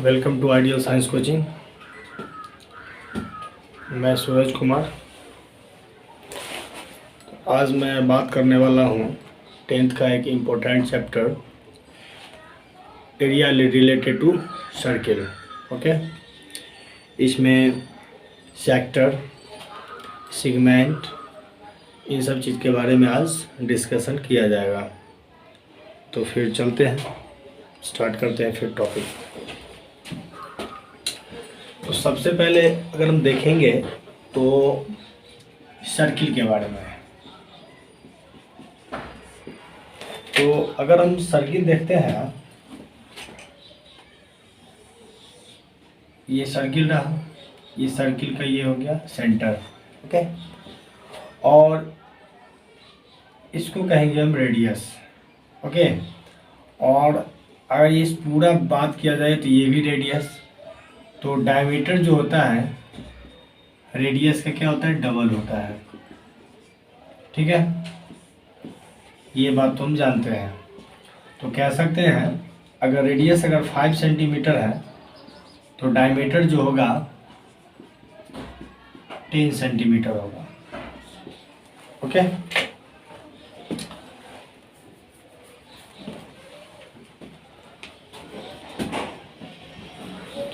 Welcome to ideal science coaching. मैं सूरज कुमार। आज मैं बात करने वाला हूँ 10th का एक important chapter area related to circle. Okay, इसमें सेक्टर, सेगमेंट, इन सब चीज़ के बारे में आज डिस्कशन किया जाएगा। तो फिर चलते हैं, स्टार्ट करते हैं फिर टॉपिक। तो सबसे पहले अगर हम देखेंगे तो सर्किल के बारे में। तो अगर हम सर्किल देखते हैं, ये सर्किल रहा, ये सर्किल का ये हो गया सेंटर। ओके, और इसको कहेंगे हम रेडियस। ओके, और अगर ये पूरा बात किया जाए तो ये भी रेडियस। तो डायमीटर जो होता है रेडियस का क्या होता है, डबल होता है। ठीक है, ये बात तो हम जानते हैं। तो कह सकते हैं अगर रेडियस अगर 5 सेंटीमीटर है तो डायमीटर जो होगा 10 सेंटीमीटर होगा। ओके,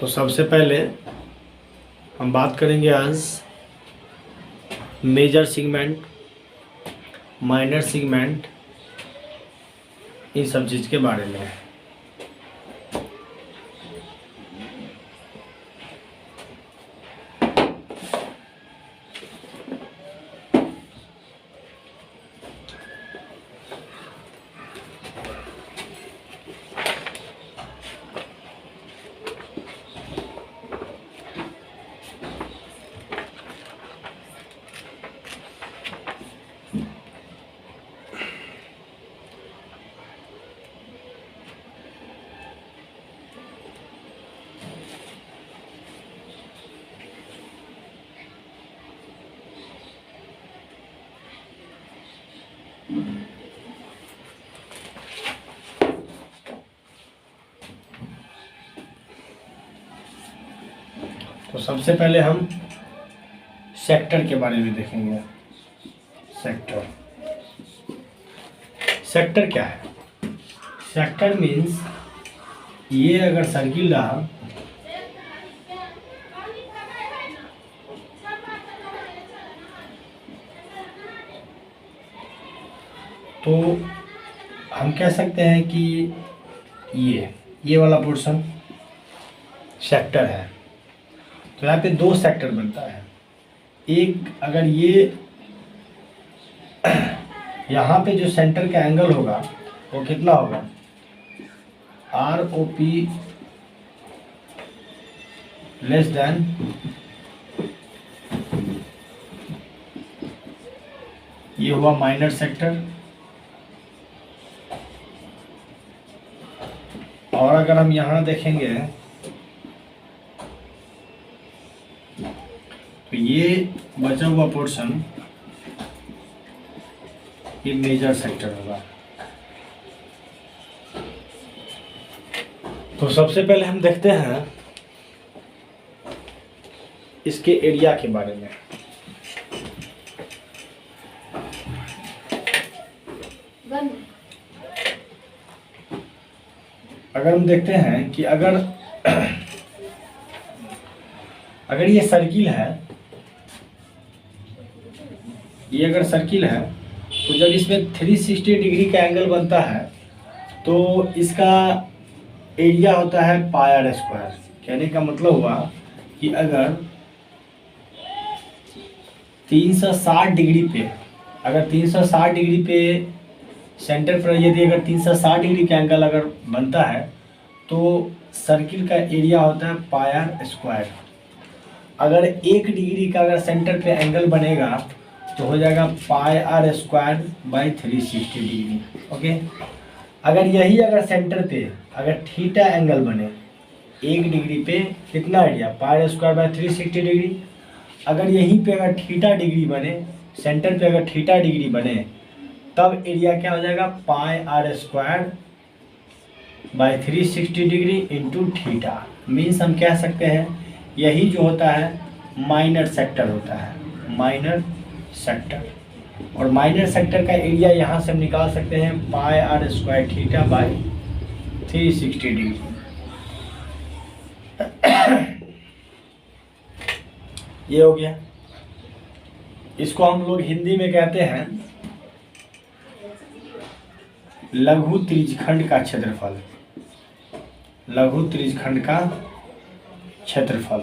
तो सबसे पहले हम बात करेंगे आज मेजर सेगमेंट, माइनर सेगमेंट, इन सब चीज़ के बारे में। तो सबसे पहले हम सेक्टर के बारे में देखेंगे। सेक्टर, सेक्टर क्या है? सेक्टर मीन्स ये अगर सर्किल रहा तो हम कह सकते हैं कि ये वाला पोर्शन सेक्टर है। तो यहाँ पे दो सेक्टर बनता है। एक, अगर ये यहाँ पे जो सेंटर का एंगल होगा वो कितना होगा, ROP लेस देन ये हुआ माइनर सेक्टर। और अगर हम यहाँ देखेंगे तो ये बचा हुआ पोर्शन ये मेजर सेक्टर होगा। तो सबसे पहले हम देखते हैं इसके एरिया के बारे में। अगर हम देखते हैं कि अगर ये सर्किल है, ये अगर सर्किल है तो जब इसमें 360 डिग्री का एंगल बनता है तो इसका एरिया होता है पाई r स्क्वायर। कहने का मतलब हुआ कि अगर 360 डिग्री पे, अगर 360 डिग्री पे सेंटर पर यदि अगर 360 डिग्री का एंगल अगर बनता है तो सर्किल का एरिया होता है पाई r स्क्वायर। अगर 1 डिग्री का अगर सेंटर पे एंगल बनेगा तो हो जाएगा पाई r square by 360 degree. Okay, अगर यही अगर सेंटर पे अगर थीटा एंगल बने 1 डिग्री पे, कितना area, pi r square by 360 degree. अगर यहीं पे अगर थीटा डिग्री बने, सेंटर पे अगर थीटा डिग्री बने, तब एरिया क्या हो जाएगा, पाई r square by 360 degree into theta. Means हम कह सकते हैं यही जो होता है माइनर सेक्टर होता है, माइनर सेक्टर। और माइनर सेक्टर का एरिया यहाँ से हम निकाल सकते हैं pi R square theta by 360 degree. ये हो गया। इसको हम लोग हिंदी में कहते हैं लघु त्रिज्यखंड का क्षेत्रफल, लघु त्रिज्यखंड का क्षेत्रफल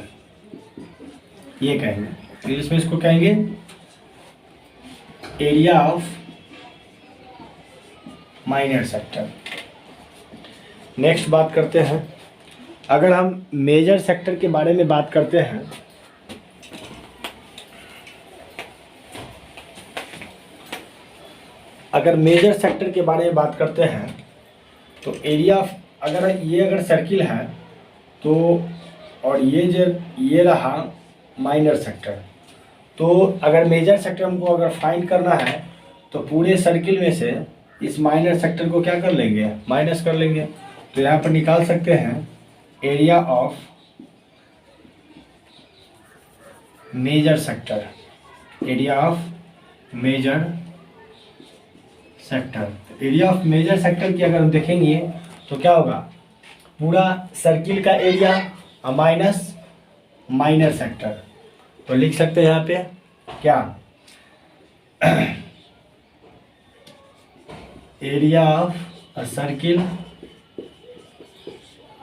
ये कहेंगे। इंग्लिश में इसको कहेंगे area of minor sector. Next बात करते हैं, अगर हम मेजर सेक्टर के बारे में बात करते हैं, अगर मेजर सेक्टर के बारे में बात करते हैं तो एरिया ऑफ, अगर सर्किल है तो, और ये रहा माइनर सेक्टर, तो अगर मेजर सेक्टर हमको अगर फाइंड करना है तो पूरे सर्किल में से इस माइनर सेक्टर को क्या कर लेंगे, माइनस कर लेंगे। तो यहाँ पर निकाल सकते हैं area of major sector, area of major sector. Area of major sector की अगर हम देखेंगे तो क्या होगा, पूरा सर्किल का एरिया माइनस माइनर सेक्टर। तो लिख सकते हैं यहाँ पे क्या, area of a circle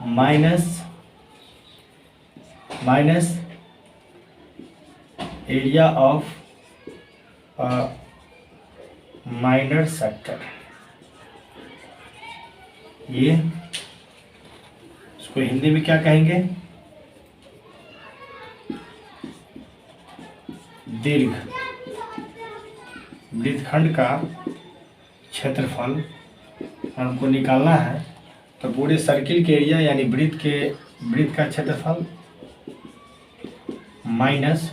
minus area of minor sector. ये इसको हिंदी में क्या कहेंगे, दीर्घ वृत्तखंड का क्षेत्रफल हमको निकालना है। तो पूरे सर्किल के एरिया यानी वृत्त का क्षेत्रफल माइनस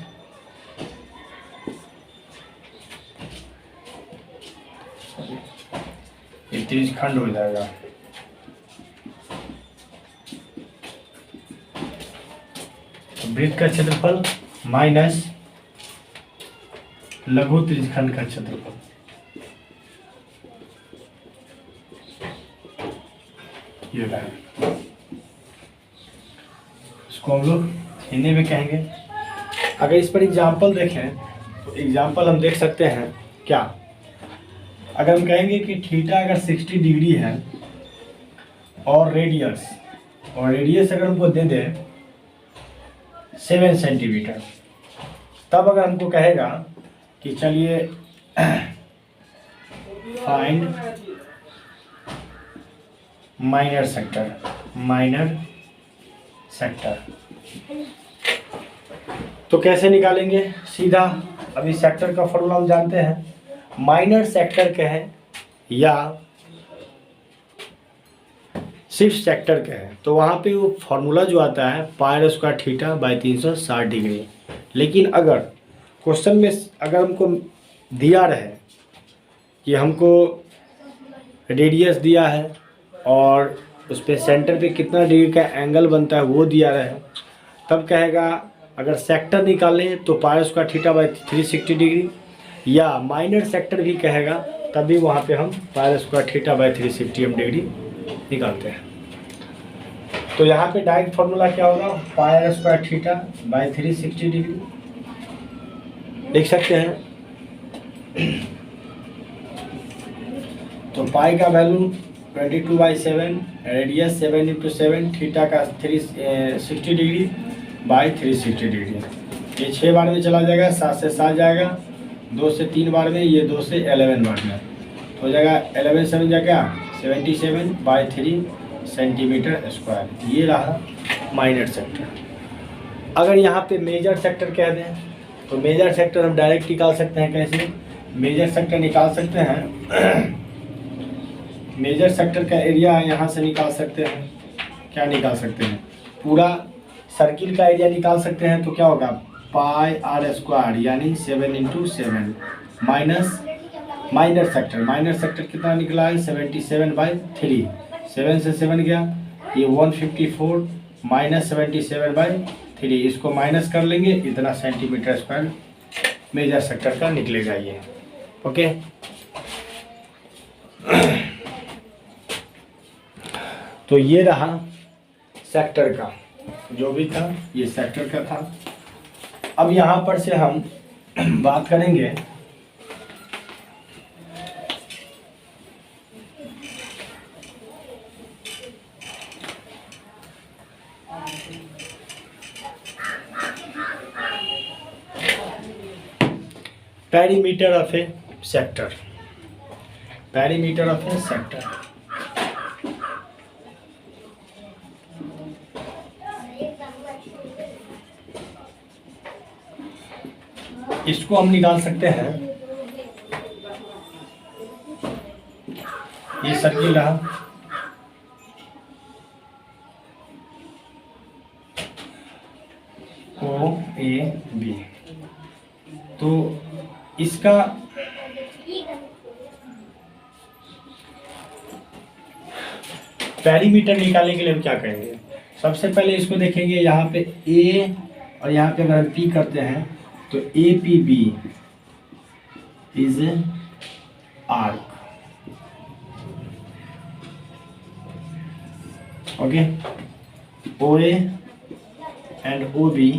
ये त्रिज्यखंड हो जाएगा, तो वृत्त का क्षेत्रफल माइनस लघु त्रिज्यखंड का क्षेत्रफल। ये रहा, इसको हम लोग हिंदी में कहेंगे। अगर इस पर एग्जाम्पल देखें तो एग्जाम्पल हम देख सकते हैं क्या, अगर हम कहेंगे कि थीटा अगर 60 डिग्री है और रेडियस अगर हमको दे दे 7 सेंटीमीटर, तब अगर हमको कहेगा कि चलिए फाइंड माइनर सेक्टर, तो कैसे निकालेंगे, सीधा अभी सेक्टर का फॉर्मूला हम जानते हैं, माइनर सेक्टर कहें या सिर्फ सेक्टर कहें तो वहाँ पे वो फार्मूला जो आता है pi square theta by 360 degree. लेकिन अगर क्वेश्चन में अगर हमको दिया रहे कि हमको रेडियस दिया है और उस पर सेंटर पे कितना डिग्री का एंगल बनता है वो दिया रहे, तब कहेगा अगर सेक्टर निकालें तो pi square theta by 360 degree, या माइनर सेक्टर भी कहेगा तब भी वहाँ पे हम pi square theta by 360 degree निकालते हैं। तो यहाँ पे डायरेक्ट फार्मूला क्या होगा, pi square theta by 360 degree लिख सकते हैं। तो पाई का वैल्यू 22/7, रेडियस 7 × 7, थीटा का 360 डिग्री बाई 360 डिग्री। ये 6 बार में चला जाएगा, 7 से 7 जाएगा, 2 से 3 बार में, ये 2 से 11 बार में तो हो जाएगा 11 7 जा क्या 77/3 सेंटीमीटर स्क्वायर। ये रहा माइनर सेक्टर। अगर यहाँ पे मेजर सेक्टर कह दें तो मेजर सेक्टर हम डायरेक्ट निकाल सकते हैं। कैसे मेजर सेक्टर निकाल सकते हैं, मेजर सेक्टर का एरिया यहाँ से निकाल सकते हैं। क्या निकाल सकते हैं, पूरा सर्किल का एरिया निकाल सकते हैं। तो क्या होगा, पाई आर स्क्वायर यानी 7 × 7 माइनस माइनर सेक्टर कितना निकला है 77/3 7 से 7 गया, ये 154 माइनस 77/3, इसको माइनस कर लेंगे, इतना सेंटीमीटर स्क्वायर मेजर सेक्टर का निकलेगा ये। ओके, तो ये रहा सेक्टर का, जो भी था ये सेक्टर का था। अब यहाँ पर से हम बात करेंगे perimeter of a sector. Perimeter of a sector, इसको हम निकाल सकते हैं। ये सर्किल रहा, ओ ए बी, तो इसका पेरीमीटर निकालने के लिए हम क्या करेंगे, सबसे पहले इसको देखेंगे, यहाँ पे ए और यहाँ पे अगर पी करते हैं तो A P B is arc. Okay, O A and O B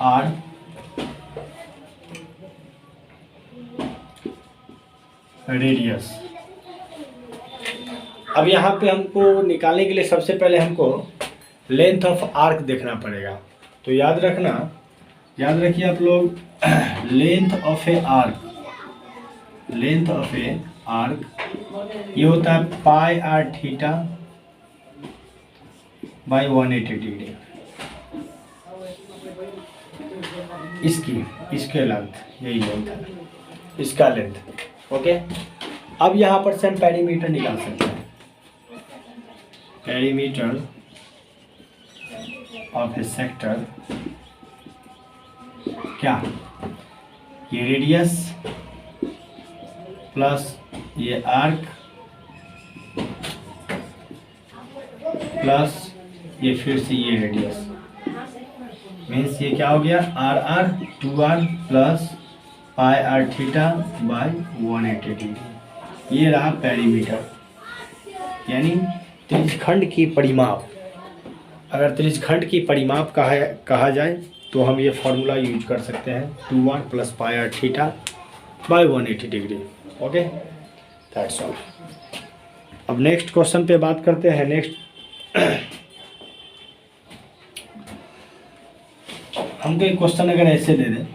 R radius. अब यहाँ पे हमको निकालने के लिए सबसे पहले हमको लेंथ ऑफ आर्क देखना पड़ेगा। तो याद रखिए आप लोग, length of a arc, length of a arc ये होता है पाई आर थीटा बाई 180 डिग्री। इसके लेंथ, यही लेंथ है, इसका लेंथ। ओके, अब यहाँ पर से हम पेरीमीटर निकाल सकते हैं। पेरीमीटर ऑफ ए सेक्टर क्या, ये रेडियस प्लस ये आर्क प्लस ये फिर से ये रेडियस, मीन्स ये क्या हो गया, R R 2r plus pi R theta by 180 degree. ये रहा पेरीमीटर, यानी त्रिज्यखंड की परिमाप। अगर त्रिज्यखंड की परिमाप कहा जाए तो हम ये फॉर्मूला यूज कर सकते हैं, 2r plus pi R theta by 180 degree. Okay, that's all. अब नेक्स्ट क्वेश्चन पे बात करते हैं। नेक्स्ट हमको एक क्वेश्चन अगर ऐसे दे दें,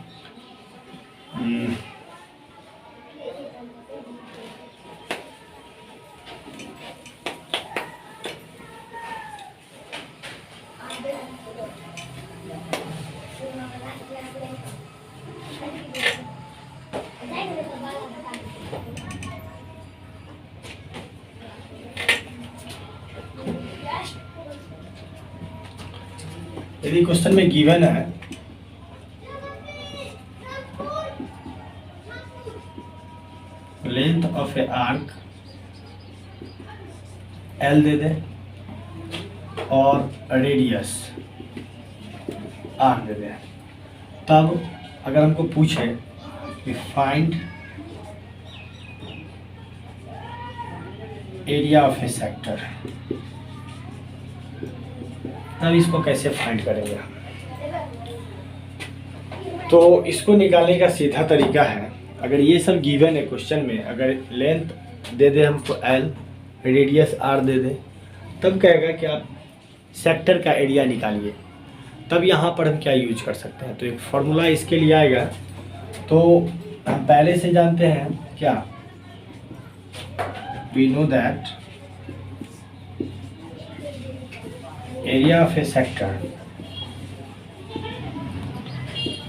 यदि क्वेश्चन में गिवन है length of a arc L दे दे और रेडियस आर दे दे, तब अगर हमको पूछे कि find area of a sector, तब इसको कैसे फाइंड करेंगे। तो इसको निकालने का सीधा तरीका है, अगर ये सब गिवन है क्वेश्चन में, अगर लेंथ दे दे हमको एल, रेडियस आर दे दे, तब कहेगा कि आप सेक्टर का एरिया निकालिए। तब यहाँ पर हम क्या यूज कर सकते हैं, तो एक फॉर्मूला इसके लिए आएगा। तो हम पहले से जानते हैं क्या, we know that area of a sector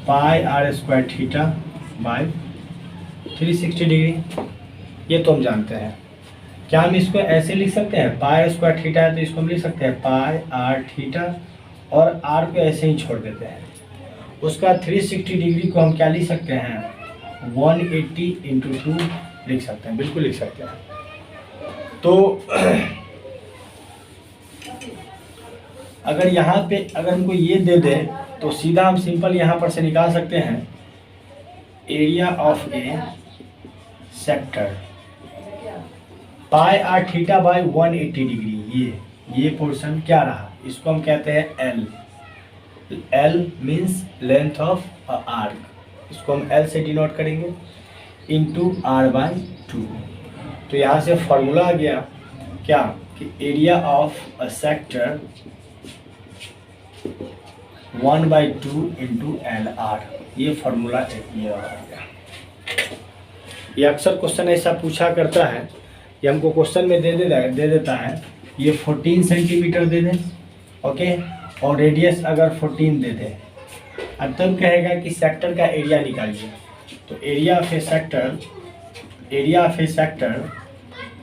pi R square theta by 360 degree, ये तो हम जानते हैं। क्या हम इसको ऐसे लिख सकते हैं, पाई स्क्वायर थीटा है तो इसको हम लिख सकते हैं पाई आर थीटा, और आर को ऐसे ही छोड़ देते हैं। उसका 360 डिग्री को हम क्या लिख सकते हैं, 180 × 2 लिख सकते हैं, बिल्कुल लिख सकते हैं। तो अगर यहाँ पे अगर हमको ये दे दे तो सीधा हम सिंपल यहाँ पर से निकाल सकते हैं area of a sector pi R theta by 180 degree. ये पोर्शन क्या रहा, इसको हम कहते हैं L. L means length of arc, इसको हम एल से डिनोट करेंगे इंटू आर बाई 2। तो यहाँ से फॉर्मूला आ गया क्या कि area of a sector 1/2 into L R, ये फॉर्मूला ये आ गया। ये अक्सर क्वेश्चन ऐसा पूछा करता है, ये हमको क्वेश्चन में दे देता है ये 14 सेंटीमीटर दे दे, ओके, और रेडियस अगर 14 दे दे, अब तब कहेगा कि सेक्टर का एरिया निकालिए। तो area of a sector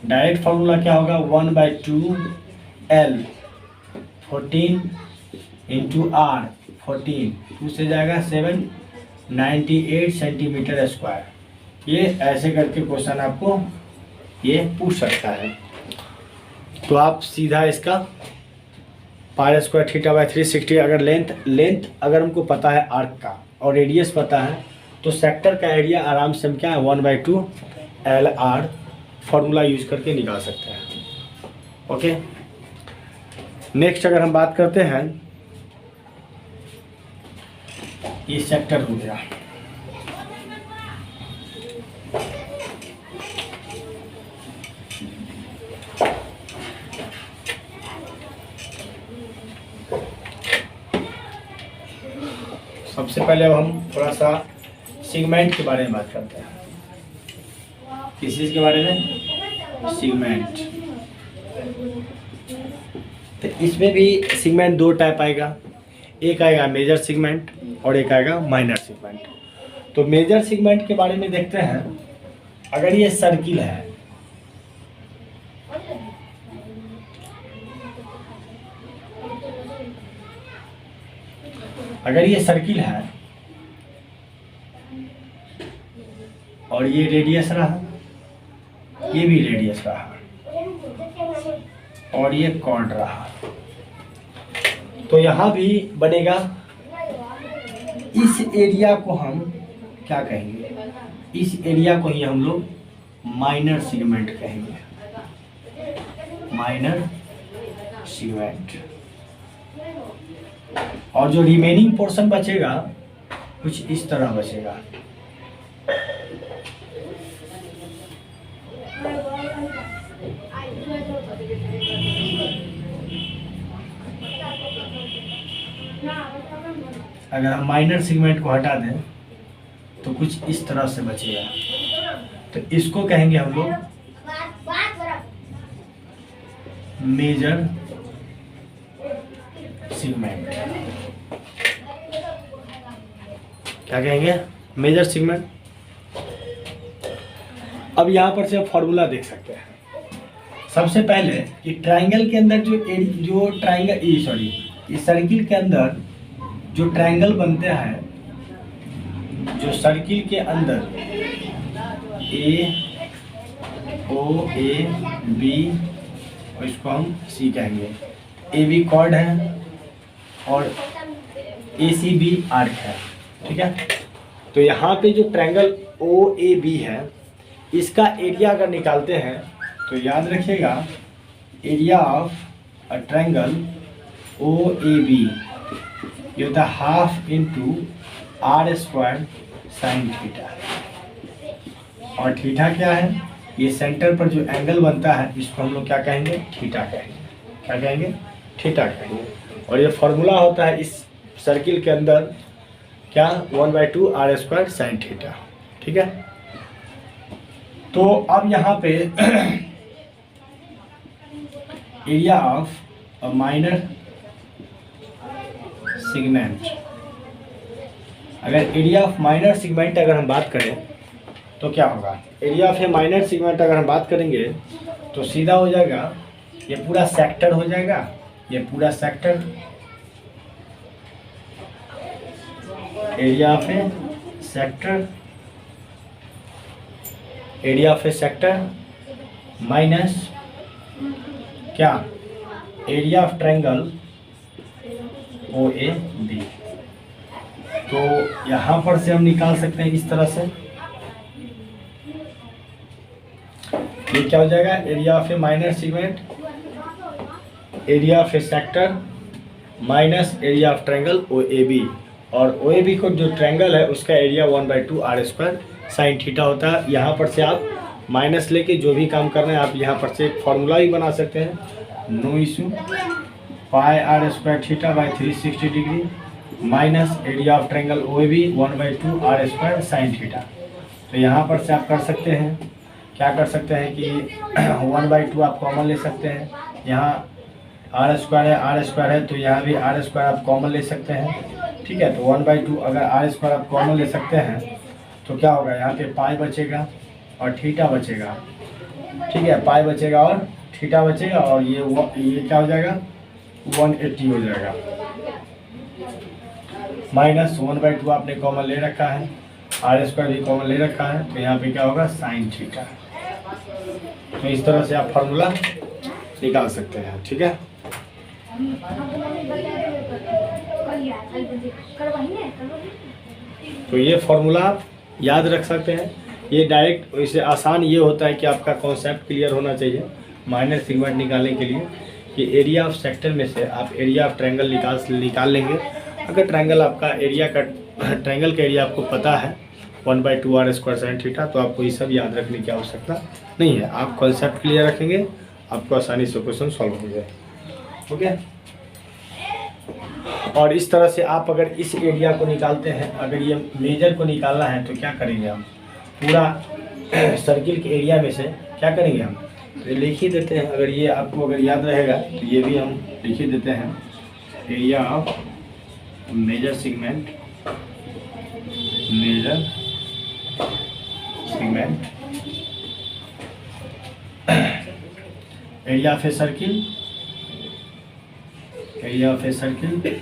direct formula क्या होगा 1/2 एल 14 इंटू आर 14, 2 से जाएगा 798 सेंटीमीटर स्क्वायर। ये ऐसे करके क्वेश्चन आपको ये पूछ सकता है। तो आप सीधा इसका पाई स्क्वायर थीटा बाई 360, अगर लेंथ अगर हमको पता है आर्क का और रेडियस पता है तो सेक्टर का एरिया आराम से हम क्या है 1/2 एल आर फॉर्मूला यूज करके निकाल सकते हैं। ओके, नेक्स्ट अगर हम बात करते हैं, ये सेक्टर हो गया। सबसे पहले अब हम थोड़ा सा सेगमेंट के बारे में बात करते हैं। किस चीज़ के बारे में? सेगमेंट। तो इसमें भी सेगमेंट 2 टाइप आएगा, एक आएगा मेजर सेगमेंट और एक आएगा माइनर सेगमेंट। तो मेजर सेगमेंट के बारे में देखते हैं। अगर ये सर्किल है, अगर ये सर्किल है और ये रेडियस रहा, ये भी रेडियस रहा और ये कॉर्ड रहा, तो यहाँ भी बनेगा। इस एरिया को हम क्या कहेंगे? इस एरिया को ही हम लोग माइनर सेगमेंट कहेंगे, माइनर सेगमेंट। और जो रिमेनिंग पोर्शन बचेगा कुछ इस तरह बचेगा। अगर हम माइनर सेगमेंट को हटा दें तो कुछ इस तरह से बचेगा, तो इसको कहेंगे हम लोग मेजर सेगमेंट। क्या कहेंगे? Major segment. अब यहाँ पर से फॉर्मूला देख सकते हैं। सबसे पहले कि ट्रायंगल के अंदर जो ट्रायंगल इस सर्किल के अंदर जो ट्रायंगल बनते हैं, जो सर्किल के अंदर ए ओ ए बी, और इसको हम सी कहेंगे, ए बी कॉर्ड है और ए सी बी आर्क है, ठीक है। तो यहाँ पे जो ट्रायंगल ओ ए बी है, इसका एरिया अगर निकालते हैं तो याद रखिएगा area of a triangle O A B ये होता है half into R square sine theta. और थीटा क्या है? ये सेंटर पर जो एंगल बनता है इसको हम लोग क्या कहेंगे? थीटा कहेंगे। क्या कहेंगे? थीटा कहेंगे। और ये फॉर्मूला होता है इस सर्किल के अंदर क्या? 1/2 आर स्क्वायर साइन थीटा, ठीक है। तो अब यहाँ पे area of a minor segment, अगर एरिया ऑफ माइनर सेगमेंट अगर हम बात करें तो क्या होगा? Area of A minor segment अगर हम बात करेंगे तो सीधा हो जाएगा, ये पूरा सेक्टर हो जाएगा, ये पूरा sector area of a sector, area of a sector minus क्या? Area of triangle OAB। तो यहाँ पर से हम निकाल सकते हैं इस तरह से, ये क्या हो जाएगा, area of A minor segment, area of a sector minus area of triangle OAB, और OAB को जो ट्रायंगल है उसका एरिया 1/2 r² साइन थीटा होता है। यहाँ पर से आप माइनस लेके जो भी काम करना है आप यहाँ पर से एक फार्मूला भी बना सकते हैं, no issue, pi r² theta by 360 degree minus area of triangle OAB 1/2 r² sine theta. तो यहाँ पर से आप कर सकते हैं, क्या कर सकते हैं कि 1/2 आप कॉमन ले सकते हैं, यहाँ r² है तो यहाँ भी r² आप कॉमन ले सकते हैं, ठीक है। तो 1/2 अगर r² आप कॉमन ले सकते हैं तो क्या होगा, यहाँ पे पाई बचेगा और थीटा बचेगा, ठीक है, पाई बचेगा और थीटा बचेगा, और ये क्या हो जाएगा, 180 हो जाएगा, माइनस 1/2 आपने कॉमन ले रखा है, r² भी कॉमन ले रखा है, तो यहाँ पे क्या होगा, साइन थीटा। तो इस तरह से आप फार्मूला निकाल सकते हैं, ठीक है। तो ये फार्मूला आप याद रख सकते हैं, ये डायरेक्ट इससे आसान ये होता है कि आपका कॉन्सेप्ट क्लियर होना चाहिए माइनर सेगमेंट निकालने के लिए, कि एरिया ऑफ सेक्टर में से आप एरिया ऑफ ट्रायंगल निकाल लेंगे। अगर ट्रायंगल आपका एरिया का ट्रायंगल का एरिया आपको पता है 1/2 r² साइन थीटा, तो आपको ये सब याद रखने की आवश्यकता नहीं है, आप कॉन्सेप्ट क्लियर रखेंगे आपको आसानी से क्वेश्चन सॉल्व हो जाए, ओके। और इस तरह से आप अगर इस एरिया को निकालते हैं, अगर ये मेजर को निकालना है तो क्या करेंगे हम, पूरा सर्किल के एरिया में से क्या करेंगे हम, तो लिख ही देते हैं। अगर ये आपको अगर याद रहेगा तो ये भी हम लिख ही देते हैं, area of major segment, area of a circle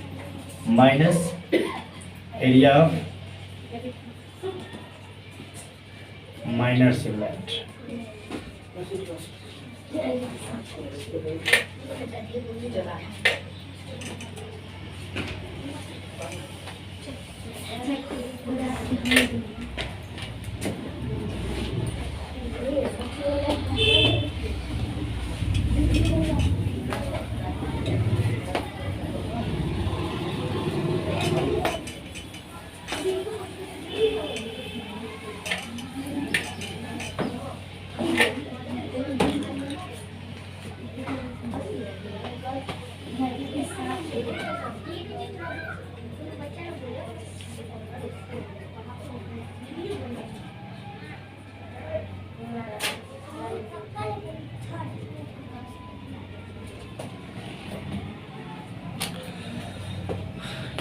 minus area of minor segment.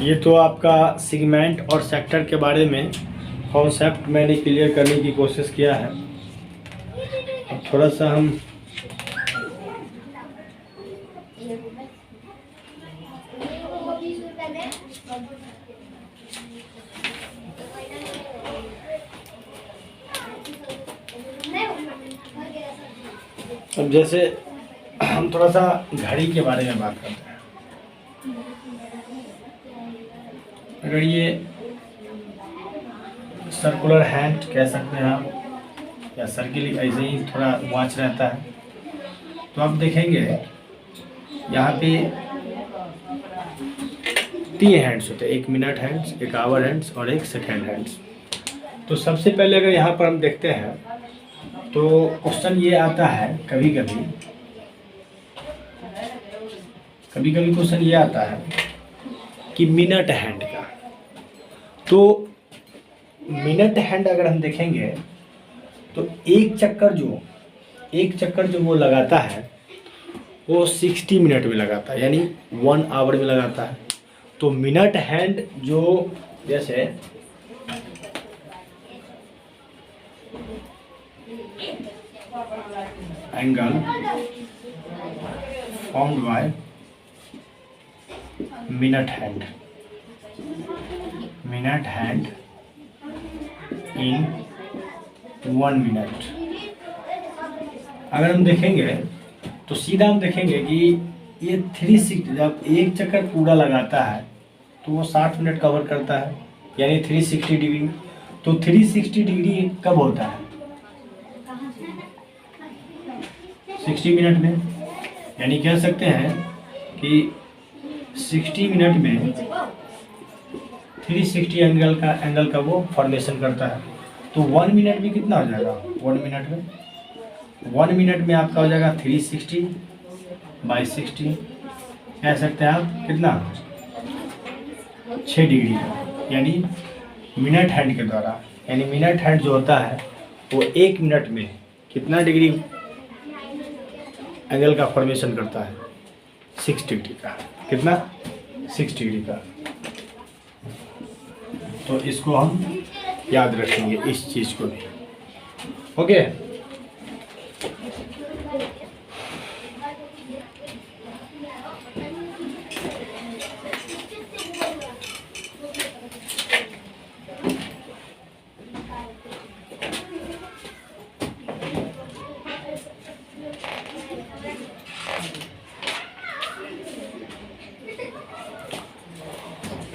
ये तो आपका सेगमेंट और सेक्टर के बारे में कॉन्सेप्ट मैंने क्लियर करने की कोशिश किया है। अब थोड़ा सा हम अब जैसे हम थोड़ा सा घड़ी के बारे में बात करते हैं। अगर ये सर्कुलर हैंड कह सकते हैं आप, या सर्किल ऐसे ही थोड़ा वॉच रहता है, तो आप देखेंगे यहाँ पे 3 हैंड्स होते हैं, 1 मिनट हैंड्स, 1 आवर हैंड्स और 1 सेकेंड हैंड्स। तो सबसे पहले अगर यहाँ पर हम देखते हैं तो क्वेश्चन ये आता है, कभी कभी क्वेश्चन ये आता है कि मिनट हैंड का। तो मिनट हैंड अगर हम देखेंगे तो एक चक्कर जो वो लगाता है वो 60 मिनट में लगाता है, यानी 1 आवर में लगाता है। तो मिनट हैंड जो जैसे angle formed by minute hand in 1 minute, अगर हम देखेंगे तो सीधा हम देखेंगे कि ये 360 जब एक चक्कर पूरा लगाता है तो वो 60 मिनट कवर करता है, यानी 360 डिग्री। तो 360 डिग्री कब होता है? 60 मिनट में। यानी कह सकते हैं कि 60 मिनट में 360 एंगल का वो फॉर्मेशन करता है। तो 1 मिनट में कितना हो जाएगा? 1 मिनट में आपका हो जाएगा 360/60, कह सकते हैं आप कितना? 6 डिग्री का, यानी मिनट हैंड के द्वारा। यानी मिनट हैंड जो होता है वो 1 मिनट में कितना डिग्री एंगल का फॉर्मेशन करता है? 6 डिग्री का। कितना? 6 डिग्री का। तो इसको हम याद रखेंगे, इस चीज़ को भी। ओके।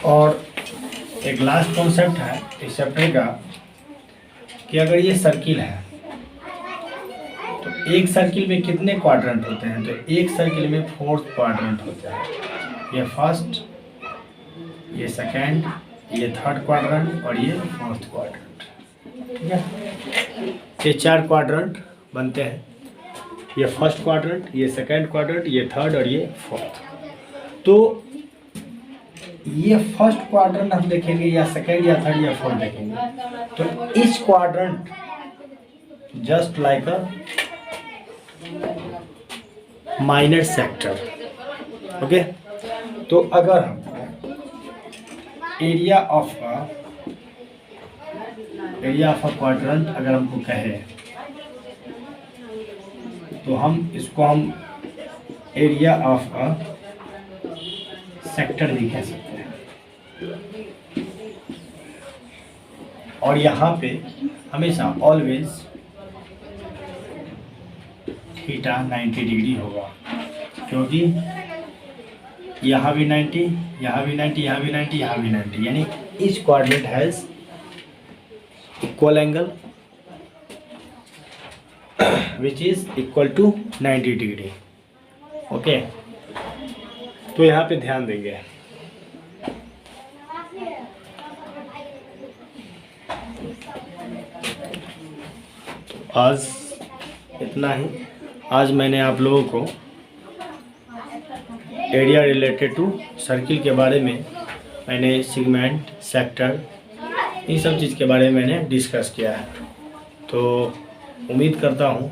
और एक लास्ट कॉन्सेप्ट है इस चैप्टर का कि अगर ये सर्किल है तो एक सर्किल में कितने क्वाड्रेंट होते हैं? तो एक सर्किल में 4 क्वाड्रेंट होते हैं। ये फर्स्ट, ये सेकंड, ये थर्ड क्वाड्रेंट और ये फोर्थ क्वाड्रेंट। ठीक है, ये 4 क्वाड्रेंट बनते हैं। ये फर्स्ट क्वाड्रेंट, ये सेकंड क्वाड्रेंट, ये थर्ड और ये फोर्थ। तो ये फर्स्ट क्वाड्रेंट हम देखेंगे या सेकंड या थर्ड या फोर्थ देखेंगे। तो etch quadrant just like a minor sector. Okay. तो अगर हम एरिया ऑफ अ क्वाड्रेंट अगर हमको कहे तो हम इसको हम एरिया ऑफ अ सेक्टर भी कह सकते हैं। और यहाँ पे हमेशा ऑलवेज थीटा 90 डिग्री होगा, क्योंकि यहाँ भी 90, यहाँ भी 90, यहाँ भी 90, यहाँ भी 90, यानी each quadrant has equal angle which is equal to 90 degree. Okay. तो यहाँ पे ध्यान देंगे। आज इतना ही। आज मैंने आप लोगों को एरिया रिलेटेड टू सर्किल के बारे में मैंने सेगमेंट, सेक्टर, इन सब चीज़ के बारे में मैंने डिस्कस किया है। तो उम्मीद करता हूँ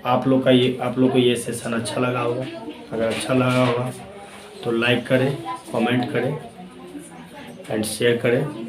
आप लोग को ये सेशन अच्छा लगा होगा। अगर अच्छा लगा होगा तो लाइक करें, कमेंट करें एंड शेयर करें।